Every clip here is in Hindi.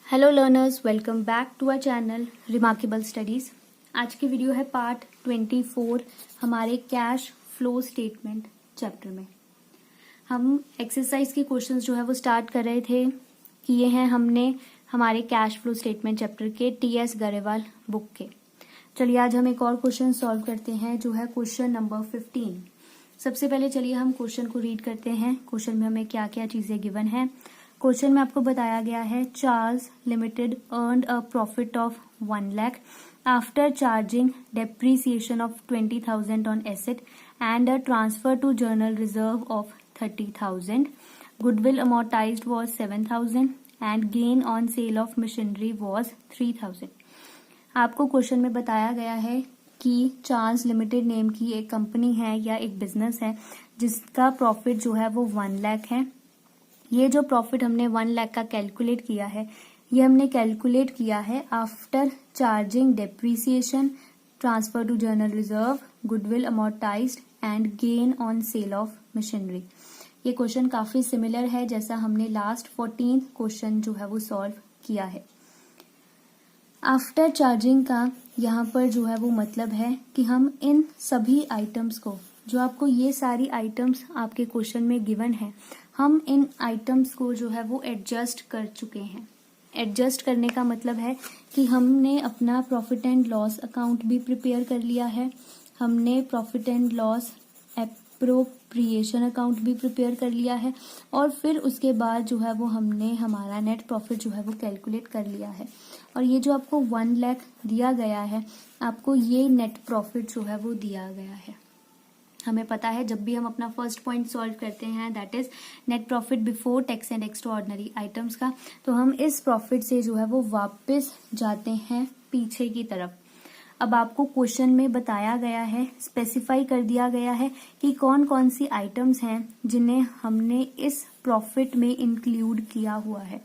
Hello learners, welcome back to our channel remarkable studies. आज की वीडियो है पार्ट 24 हमारे कैश फ्लो स्टेटमेंट चैप्टर में। हम एक्सरसाइज के क्वेश्चंस जो है वो स्टार्ट कर रहे थे, किए हैं हमने हमारे कैश फ्लो स्टेटमेंट चैप्टर के टीएस गरेवाल बुक के। चलिए आज हम एक और क्वेश्चन सॉल्व करते हैं जो है क्वेश्चन नंबर 15। सबसे पहले चलिए हम क्वेश्चन को रीड करते हैं। क्वेश्चन में हमें क्या क्या चीजें गिवन है। क्वेश्चन में आपको बताया गया है Charles limited earned a profit of 1 lakh after charging depreciation of 20,000 on asset and a transfer to general reserve of 30,000. Goodwill amortized was 7,000 and gain on sale of machinery was 3,000. आपको क्वेश्चन में बताया गया है कि चार्ल्स लिमिटेड नेम की एक कंपनी है या एक बिजनेस है जिसका प्रॉफिट जो है वो 1 लाख है। ये जो प्रॉफिट हमने 1 लाख का कैलकुलेट किया है, ये हमने कैलकुलेट किया है after charging depreciation, transfer to general reserve, goodwill amortized and gain on sale of machinery. ये क्वेश्चन काफी सिमिलर है जैसा हमने लास्ट 14 क्वेश्चन जो है वो सॉल्व किया है। आफ्टर चार्जिंग का यहाँ पर जो है वो मतलब है कि हम इन सभी आइटम्स को, जो आपको ये सारी आइटम्स आपके क्वेश्चन में गिवन है, हम इन आइटम्स को जो है वो एडजस्ट कर चुके हैं। एडजस्ट करने का मतलब है कि हमने अपना प्रॉफिट एंड लॉस अकाउंट भी प्रिपेयर कर लिया है, हमने profit and loss appropriation account भी प्रिपेयर कर लिया है और फिर उसके बाद जो है वो हमने हमारा नेट प्रॉफिट जो है वो कैलकुलेट कर लिया है। और ये जो आपको 1 लाख दिया गया है, आपको ये नेट प्रॉफिट जो है वो दिया गया है। हमें पता है जब भी हम अपना फर्स्ट पॉइंट सॉल्व करते हैं, that is net profit before tax and extra ordinary items का, तो हम इस प्रॉफिट से जो है वो वापस जाते हैं पीछे की तरफ। अब आपको क्वेश्चन में बताया गया है, स्पेसिफाई कर दिया गया है कि कौन कौन सी आइटम्स हैं जिन्हें हमने इस प्रॉफिट में इंक्लूड किया हुआ है।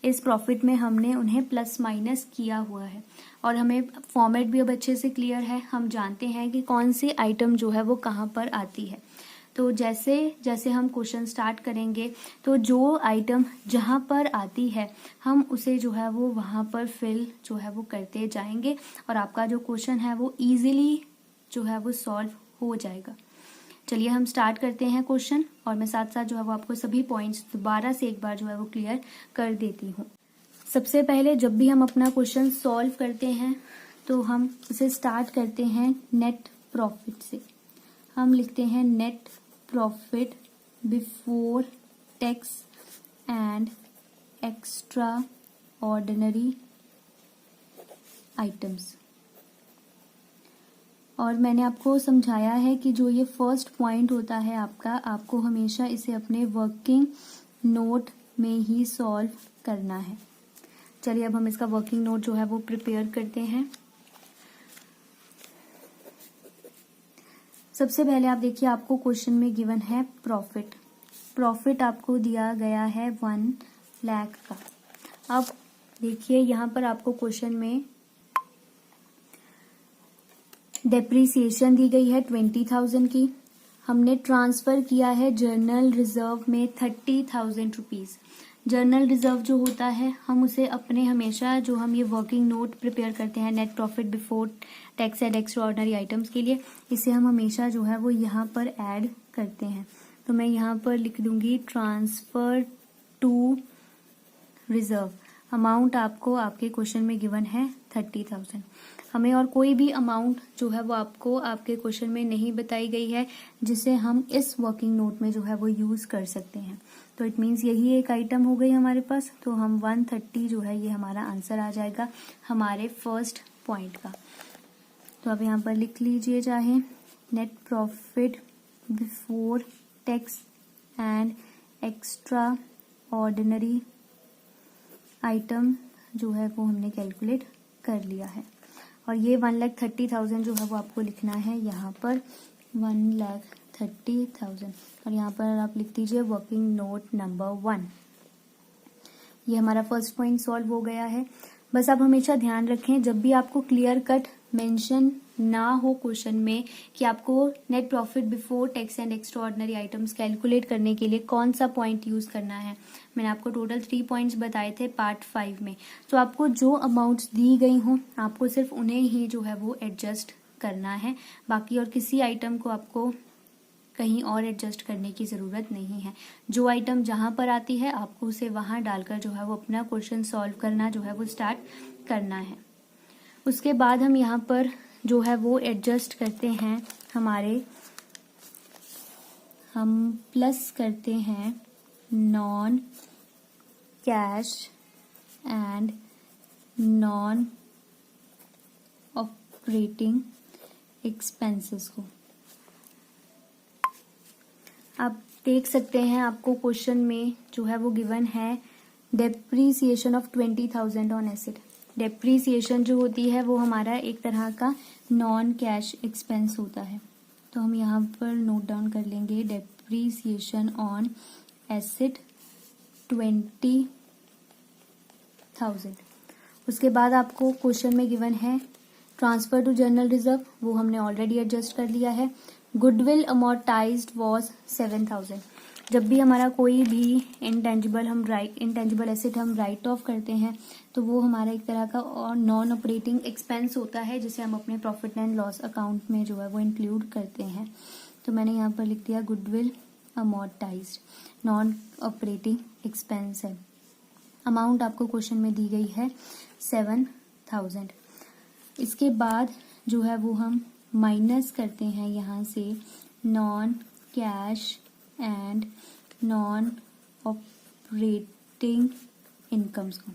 इस प्रॉफिट में हमने उन्हें प्लस माइनस किया हुआ है और हमें फॉर्मेट भी अब अच्छे से क्लियर है। हम जानते हैं कि कौन सी आइटम जो है वो कहाँ पर आती है। तो जैसे जैसे हम क्वेश्चन स्टार्ट करेंगे तो जो आइटम जहाँ पर आती है हम उसे जो है वो वहाँ पर फिल जो है वो करते जाएंगे और आपका जो क्वेश्चन है वो इजीली जो है वो सॉल्व हो जाएगा। चलिए हम स्टार्ट करते हैं क्वेश्चन और मैं साथ साथ जो है वो आपको सभी पॉइंट्स दोबारा से एक बार जो है वो क्लियर कर देती हूँ। सबसे पहले जब भी हम अपना क्वेश्चन सॉल्व करते हैं तो हम इसे स्टार्ट करते हैं नेट प्रॉफिट से। हम लिखते हैं net profit before tax and extra ordinary items. और मैंने आपको समझाया है कि जो ये फर्स्ट पॉइंट होता है आपका, आपको हमेशा इसे अपने वर्किंग नोट में ही सॉल्व करना है। चलिए अब हम इसका वर्किंग नोट जो है वो प्रिपेयर करते हैं। सबसे पहले आप देखिए, आपको क्वेश्चन में गिवन है प्रॉफिट। प्रॉफिट आपको दिया गया है 1 लाख का। अब देखिए यहाँ पर आपको क्वेश्चन में डेप्रीसिएशन दी गई है 20,000 की। हमने ट्रांसफर किया है जर्नल रिजर्व में 30,000 रुपीज। जर्नल रिजर्व जो होता है हम उसे अपने हमेशा, जो हम ये वर्किंग नोट प्रिपेयर करते हैं net profit before tax and extra ordinary items के लिए, इसे हम हमेशा जो है वो यहाँ पर ऐड करते हैं। तो मैं यहाँ पर लिख दूंगी ट्रांसफर टू रिजर्व। अमाउंट आपको आपके क्वेश्चन में गिवन है 30,000। हमें और कोई भी अमाउंट जो है वो आपको आपके क्वेश्चन में नहीं बताई गई है जिसे हम इस वर्किंग नोट में जो है वो यूज कर सकते हैं। तो इट मीन्स यही एक आइटम हो गई हमारे पास। तो हम 130 जो है ये हमारा आंसर आ जाएगा हमारे फर्स्ट पॉइंट का। तो अब यहाँ पर लिख लीजिए चाहे net profit before tax and extra ordinary item जो है वो हमने कैलकुलेट कर लिया है। और ये 1,30,000 जो है वो आपको लिखना है यहाँ पर 1,30,000 और यहाँ पर आप लिख दीजिए वर्किंग नोट नंबर 1। ये हमारा फर्स्ट पॉइंट सॉल्व हो गया है। बस आप हमेशा ध्यान रखें, जब भी आपको क्लियर कट मेंशन ना हो क्वेश्चन में कि आपको net profit before tax and extra ordinary items calculate करने के लिए कौन सा पॉइंट यूज करना है। मैंने आपको टोटल 3 पॉइंट्स बताए थे पार्ट 5 में। तो आपको जो अमाउंट्स दी गई हों आपको सिर्फ उन्हें ही जो है वो एडजस्ट करना है, बाकी और किसी आइटम को आपको कहीं और एडजस्ट करने की ज़रूरत नहीं है। जो आइटम जहां पर आती है आपको उसे वहां डालकर जो है वो अपना क्वेश्चन सॉल्व करना जो है वो स्टार्ट करना है। उसके बाद हम यहाँ पर जो है वो एडजस्ट करते हैं हम प्लस करते हैं non cash and non operating expenses को। आप देख सकते हैं आपको क्वेश्चन में जो है वो गिवन है depreciation of 20,000 on asset. Depreciation जो होती है वो हमारा एक तरह का नॉन कैश एक्सपेंस होता है। तो हम यहाँ पर नोट डाउन कर लेंगे डेप्रीसिएशन ऑन एसेट 20,000। उसके बाद आपको क्वेश्चन में गिवन है ट्रांसफर टू जनरल रिजर्व, वो हमने ऑलरेडी एडजस्ट कर लिया है। Goodwill amortised was 7,000। जब भी हमारा कोई भी इंटेंजिबल एसेट हम राइट ऑफ करते हैं तो वो हमारा एक तरह का और नॉन ऑपरेटिंग एक्सपेंस होता है जिसे हम अपने प्रॉफिट एंड लॉस अकाउंट में जो है वो इंक्लूड करते हैं। तो मैंने यहाँ पर लिख दिया goodwill amortised non operating expense है। अमाउंट आपको क्वेश्चन में दी गई है 7,000। इसके बाद जो है वो हम माइनस करते हैं यहाँ से non cash and non operating incomes को।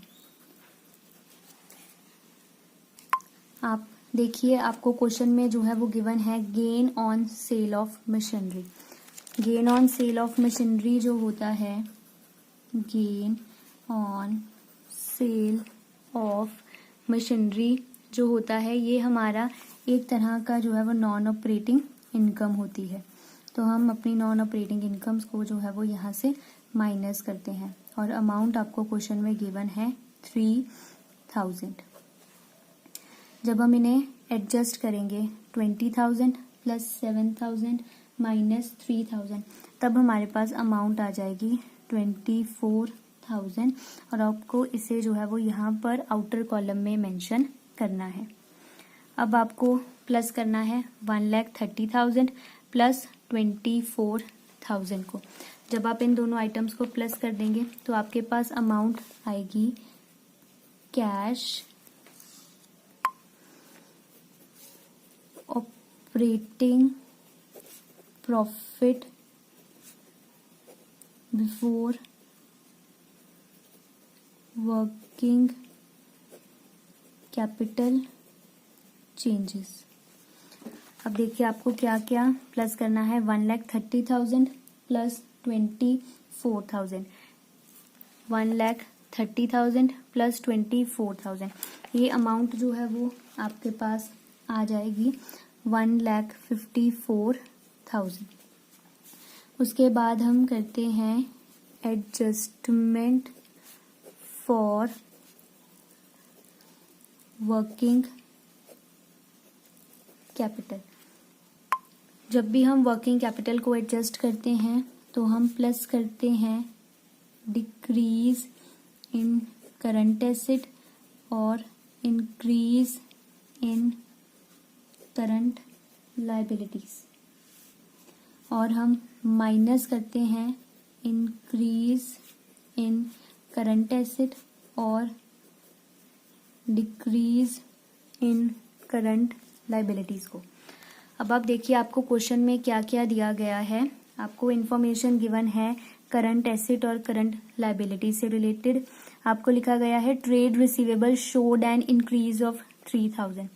आप देखिए आपको क्वेश्चन में जो है वो गिवन है gain on sale of machinery. Gain on sale of machinery जो होता है, gain on sale of machinery जो होता है ये हमारा एक तरह का जो है वो नॉन ऑपरेटिंग इनकम होती है। तो हम अपनी नॉन ऑपरेटिंग इनकम्स को जो है वो यहाँ से माइनस करते हैं और अमाउंट आपको क्वेश्चन में गिवन है 3,000। जब हम इन्हें एडजस्ट करेंगे 20,000 प्लस 7,000 माइनस 3,000 तब हमारे पास अमाउंट आ जाएगी 24,000 और आपको इसे जो है वो यहाँ पर आउटर कॉलम में मेंशन करना है। अब आपको प्लस करना है 1,30,000 प्लस 24,000 को। जब आप इन दोनों आइटम्स को प्लस कर देंगे तो आपके पास अमाउंट आएगी cash operating profit before working capital changes. अब देखिए आपको क्या क्या प्लस करना है 1,30,000 प्लस 24,000। 1,30,000 प्लस 24,000 ये अमाउंट जो है वो आपके पास आ जाएगी 1,54,000। उसके बाद हम करते हैं एडजस्टमेंट फॉर वर्किंग कैपिटल। जब भी हम वर्किंग कैपिटल को एडजस्ट करते हैं तो हम प्लस करते हैं डिक्रीज इन करंट एसेट और इंक्रीज इन करंट लायबिलिटीज, और हम माइनस करते हैं इंक्रीज इन करंट एसेट और डिक्रीज इन करंट लायबिलिटीज को। अब आप देखिए आपको क्वेश्चन में क्या क्या दिया गया है। आपको इन्फॉर्मेशन गिवन है करंट एसेट और करंट लायबिलिटी से रिलेटेड। आपको लिखा गया है trade receivable showed an increase of 3,000।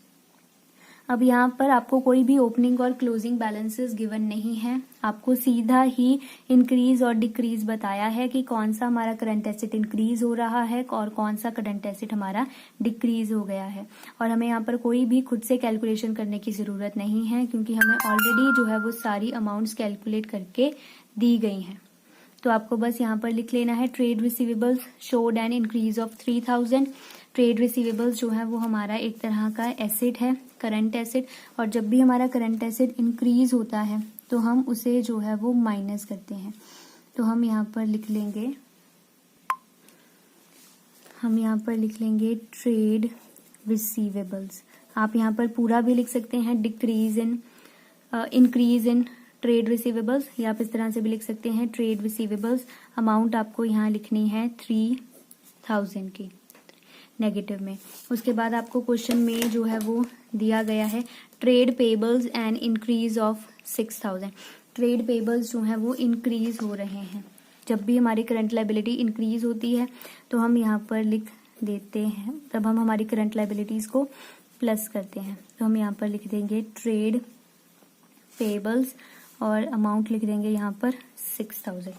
अब यहाँ पर आपको कोई भी ओपनिंग और क्लोजिंग बैलेंसेस गिवन नहीं है, आपको सीधा ही इंक्रीज और डिक्रीज बताया है कि कौन सा हमारा करंट एसेट इंक्रीज हो रहा है और कौन सा करंट एसेट हमारा डिक्रीज हो गया है। और हमें यहाँ पर कोई भी खुद से कैलकुलेशन करने की जरूरत नहीं है क्योंकि हमें ऑलरेडी जो है वो सारी अमाउंट्स कैलकुलेट करके दी गई हैं। तो आपको बस यहाँ पर लिख लेना है trade receivables showed an increase of 3000। Trade receivables जो है वो हमारा एक तरह का एसेट है, करंट एसेट, और जब भी हमारा करंट एसेट इंक्रीज होता है तो हम उसे जो है वो माइनस करते हैं। तो हम यहाँ पर लिख लेंगे ट्रेड रिसीवेबल्स। आप यहाँ पर पूरा भी लिख सकते हैं इंक्रीज इन ट्रेड रिसीवेबल्स, या आप इस तरह से भी लिख सकते हैं ट्रेड रिसीवेबल्स। अमाउंट आपको यहाँ लिखनी है 3000 की नेगेटिव में। उसके बाद आपको क्वेश्चन में जो है वो दिया गया है trade payables and increase of 6000। Trade payables जो है वो इंक्रीज हो रहे हैं। जब भी हमारी करंट लायबिलिटी इंक्रीज होती है तो हम यहाँ पर लिख देते हैं, तब हम हमारी करंट लायबिलिटीज को प्लस करते हैं। तो हम यहाँ पर लिख देंगे ट्रेड पेबल्स और अमाउंट लिख देंगे यहाँ पर 6000।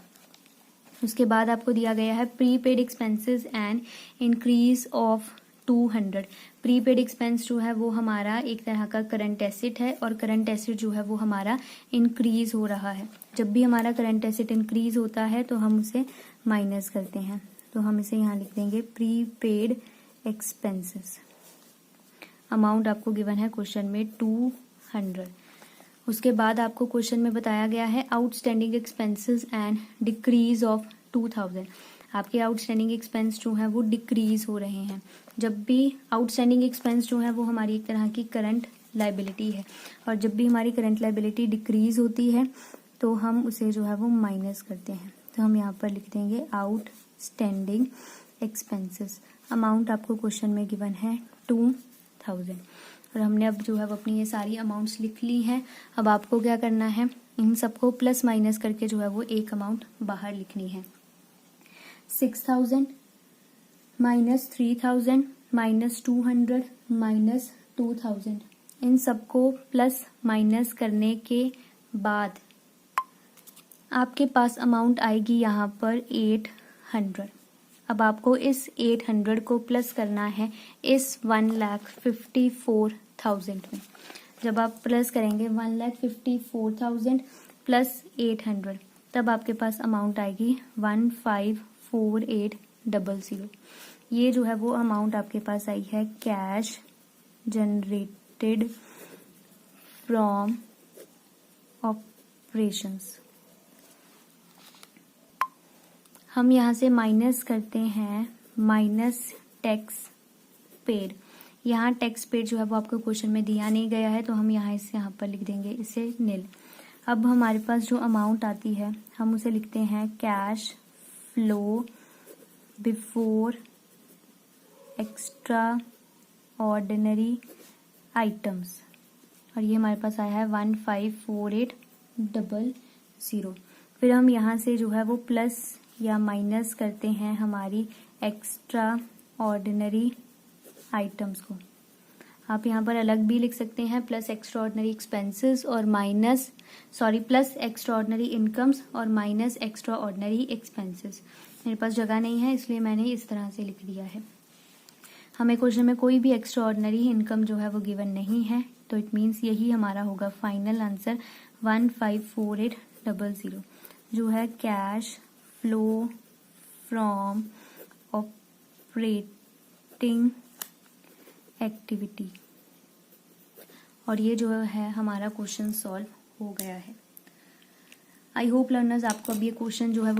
उसके बाद आपको दिया गया है prepaid expenses and increase of 200। Prepaid expense जो है वो हमारा एक तरह का करंट एसेट है, और करंट एसेट जो है वो हमारा इंक्रीज हो रहा है। जब भी हमारा करंट एसेट इंक्रीज होता है तो हम उसे माइनस करते हैं। तो हम इसे यहाँ लिख देंगे प्रीपेड एक्सपेंसेस। अमाउंट आपको गिवन है क्वेश्चन में 200। उसके बाद आपको क्वेश्चन में बताया गया है outstanding expenses and decrease of 2000। आपके आउटस्टैंडिंग एक्सपेंस जो है वो डिक्रीज हो रहे हैं। जब भी आउटस्टैंडिंग एक्सपेंस जो है वो हमारी एक तरह की करंट लायबिलिटी है, और जब भी हमारी करंट लायबिलिटी डिक्रीज होती है तो हम उसे जो है वो माइनस करते हैं। तो हम यहाँ पर लिख देंगे आउटस्टैंडिंग एक्सपेंसेस। अमाउंट आपको क्वेश्चन में गिवन है 2000, और हमने अब जो है वो अपनी ये सारी अमाउंट्स लिख ली हैं। अब आपको क्या करना है, इन सबको प्लस माइनस करके जो है वो एक अमाउंट बाहर लिखनी है। 6000 माइनस 3000 माइनस 200 माइनस 2000, इन सबको प्लस माइनस करने के बाद आपके पास अमाउंट आएगी यहाँ पर 800। अब आपको इस 800 को प्लस करना है इस 1,54,000 में। जब आप प्लस करेंगे 1,54,000 प्लस 800, तब आपके पास अमाउंट आएगी 154800। ये जो है वो अमाउंट आपके पास आई है कैश जनरेटेड फ्रॉम ऑपरेशंस। हम यहाँ से माइनस करते हैं माइनस टैक्स पेड। यहाँ टैक्स पेड जो है वो आपको क्वेश्चन में दिया नहीं गया है, तो हम यहाँ पर लिख देंगे इसे नील। अब हमारे पास जो अमाउंट आती है हम उसे लिखते हैं cash flow before extra ordinary items, और ये हमारे पास आया है 154800। फिर हम यहाँ से जो है वो प्लस या माइनस करते हैं हमारी एक्स्ट्रा ऑर्डिनरी आइटम्स को। आप यहाँ पर अलग भी लिख सकते हैं प्लस एक्स्ट्रा ऑर्डिनरी एक्सपेंसेस और प्लस एक्स्ट्रा ऑर्डिनरी इनकम्स और माइनस एक्स्ट्रा ऑर्डिनरी एक्सपेंसेस। मेरे पास जगह नहीं है इसलिए मैंने इस तरह से लिख दिया है। हमें क्वेश्चन में कोई भी एक्स्ट्रा ऑर्डिनरी इनकम जो है वो गिवन नहीं है, तो इट मीन्स यही हमारा होगा फाइनल आंसर 154800, जो है cash flow from operating activity. और ये जो है हमारा क्वेश्चन सॉल्व हो गया है। आई होप लर्नर्स आपको अब ये क्वेश्चन जो है वो